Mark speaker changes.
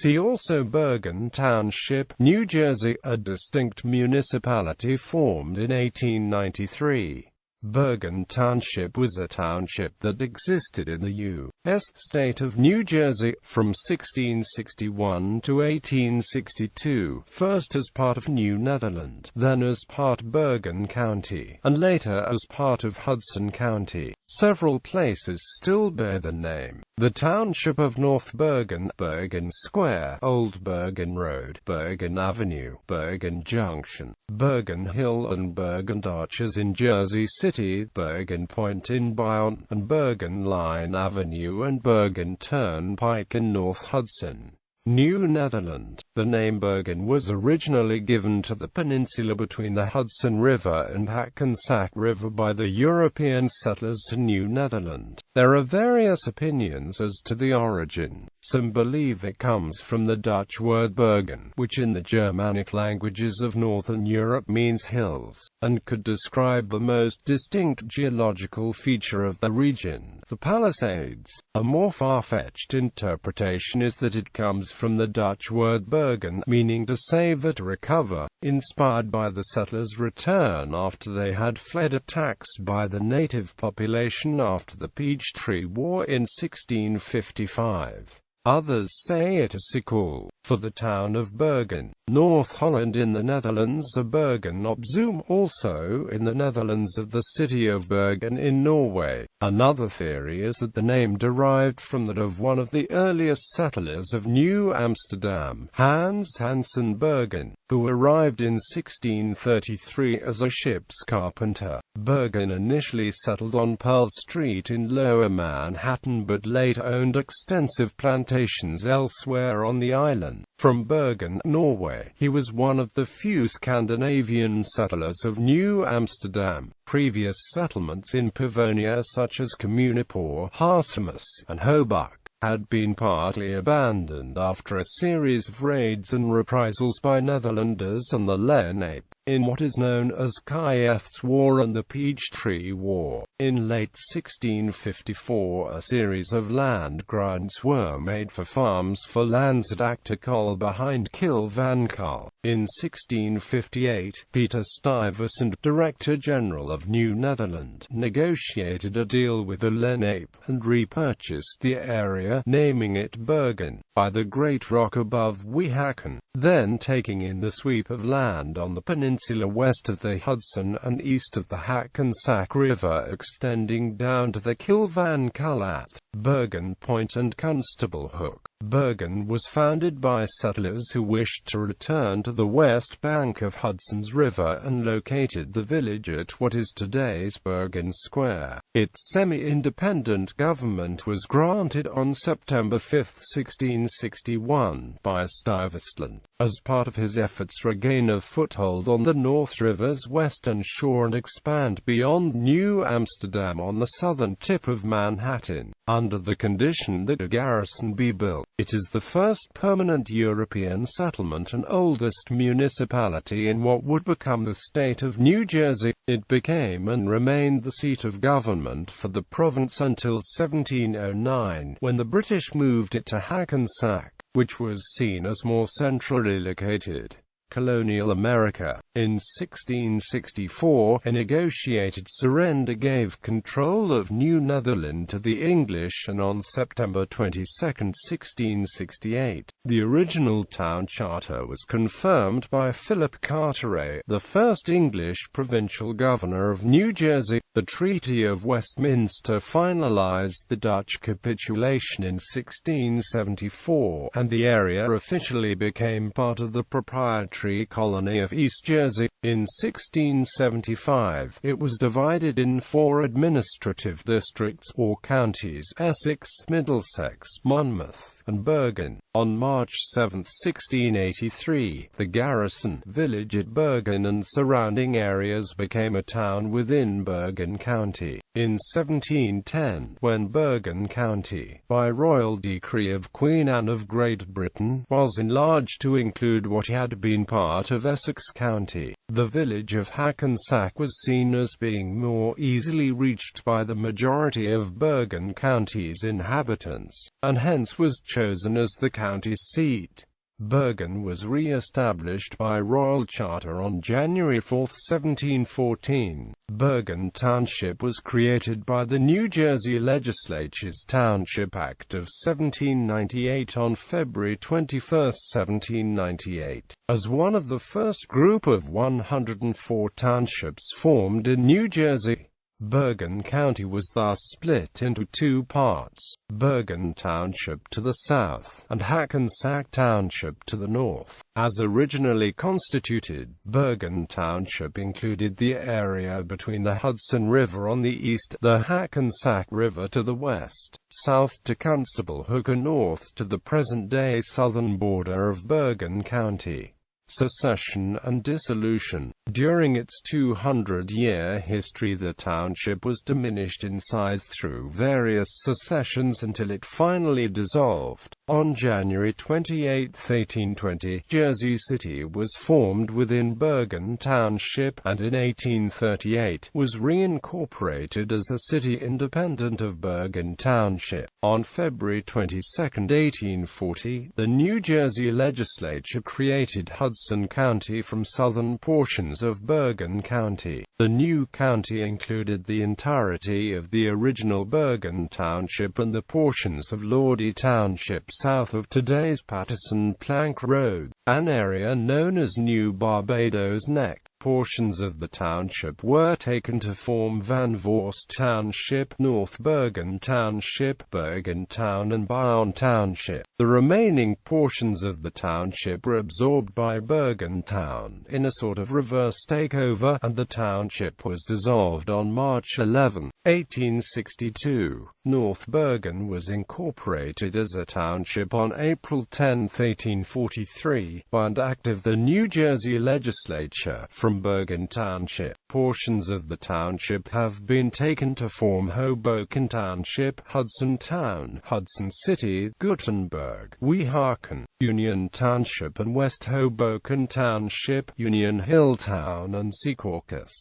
Speaker 1: See also Bergen Township, New Jersey, a distinct municipality formed in 1893. Bergen Township was a township that existed in the U.S. state of New Jersey, from 1661 to 1862, first as part of New Netherland, then as part of Bergen County, and later as part of Hudson County. Several places still bear the name. The township of North Bergen, Bergen Square, Old Bergen Road, Bergen Avenue, Bergen Junction, Bergen Hill and Bergen Arches in Jersey City, Bergen Point in Bayonne, and Bergenline Avenue and Bergen Turnpike in North Hudson, New Netherland. The name Bergen was originally given to the peninsula between the Hudson River and Hackensack River by the European settlers to New Netherland. There are various opinions as to the origin. Some believe it comes from the Dutch word Bergen, which in the Germanic languages of Northern Europe means hills, and could describe the most distinct geological feature of the region, the Palisades. A more far-fetched interpretation is that it comes from the Dutch word bergen, meaning to save or to recover, inspired by the settlers' return after they had fled attacks by the native population after the Peachtree War in 1655. Others say it is Sikkel, for the town of Bergen, North Holland in the Netherlands, or Bergen op Zoom, also in the Netherlands, of the city of Bergen in Norway. Another theory is that the name derived from that of one of the earliest settlers of New Amsterdam, Hans Hansen Bergen, who arrived in 1633 as a ship's carpenter. Bergen initially settled on Pearl Street in Lower Manhattan but later owned extensive plantations elsewhere on the island. From Bergen, Norway, he was one of the few Scandinavian settlers of New Amsterdam. Previous settlements in Pavonia such as Communipaw, Haarsemus, and Hobart had been partly abandoned after a series of raids and reprisals by Netherlanders and the Lenape, in what is known as Kieft's War and the Peachtree War. In late 1654 a series of land grants were made for farms for lands at Achterkol behind Kilvankal. In 1658, Peter Stuyvesant, Director General of New Netherland, negotiated a deal with the Lenape, and repurchased the area, naming it Bergen, by the Great Rock above Weehawken, then taking in the sweep of land on the peninsula west of the Hudson and east of the Hackensack River extending down to the Kilvankal at Bergen Point and Constable Hook. Bergen was founded by settlers who wished to return to the west bank of Hudson's River and located the village at what is today's Bergen Square. Its semi-independent government was granted on September 5, 1661, by Stuyvesant, as part of his efforts to regain a foothold on the North River's western shore and expand beyond New Amsterdam on the southern tip of Manhattan, under the condition that a garrison be built. It is the first permanent European settlement and oldest municipality in what would become the state of New Jersey. It became and remained the seat of government for the province until 1709, when the British moved it to Hackensack, which was seen as more centrally located. Colonial America. In 1664, a negotiated surrender gave control of New Netherland to the English, and on September 22, 1668, the original town charter was confirmed by Philip Carteret, the first English provincial governor of New Jersey. The Treaty of Westminster finalized the Dutch capitulation in 1674, and the area officially became part of the proprietary colony of East Jersey. In 1675, it was divided in 4 administrative districts, or counties: Essex, Middlesex, Monmouth, and Bergen. On March 7, 1683, the garrison village at Bergen and surrounding areas became a town within Bergen County. In 1710, when Bergen County, by royal decree of Queen Anne of Great Britain, was enlarged to include what had been part of Essex County, County. The village of Hackensack was seen as being more easily reached by the majority of Bergen County's inhabitants, and hence was chosen as the county seat. Bergen was re-established by royal charter on January 4, 1714. Bergen Township was created by the New Jersey Legislature's Township Act of 1798 on February 21, 1798, as one of the first group of 104 townships formed in New Jersey. Bergen County was thus split into two parts, Bergen Township to the south, and Hackensack Township to the north. As originally constituted, Bergen Township included the area between the Hudson River on the east, the Hackensack River to the west, south to Constable Hook and north to the present-day southern border of Bergen County. Secession and dissolution. During its 200-year history, the township was diminished in size through various secessions until it finally dissolved. On January 28, 1820, Jersey City was formed within Bergen Township, and in 1838 was reincorporated as a city independent of Bergen Township. On February 22, 1840, the New Jersey Legislature created Hudson County from southern portions of Bergen County. The new county included the entirety of the original Bergen Township and the portions of Lordie Township south of today's Patterson Plank Road, an area known as New Barbados Neck. Portions of the township were taken to form Van Voorst Township, North Bergen Township, Bergen Town and Bayonne Township. The remaining portions of the township were absorbed by Bergen Town, in a sort of reverse takeover, and the township was dissolved on March 11, 1862. North Bergen was incorporated as a township on April 10, 1843, by an act of the New Jersey Legislature. From Bergen Township, portions of the township have been taken to form Hoboken Township, Hudson Town, Hudson City, Gutenberg, Weehawken, Union Township and West Hoboken Township, Union Hill Town and Secaucus.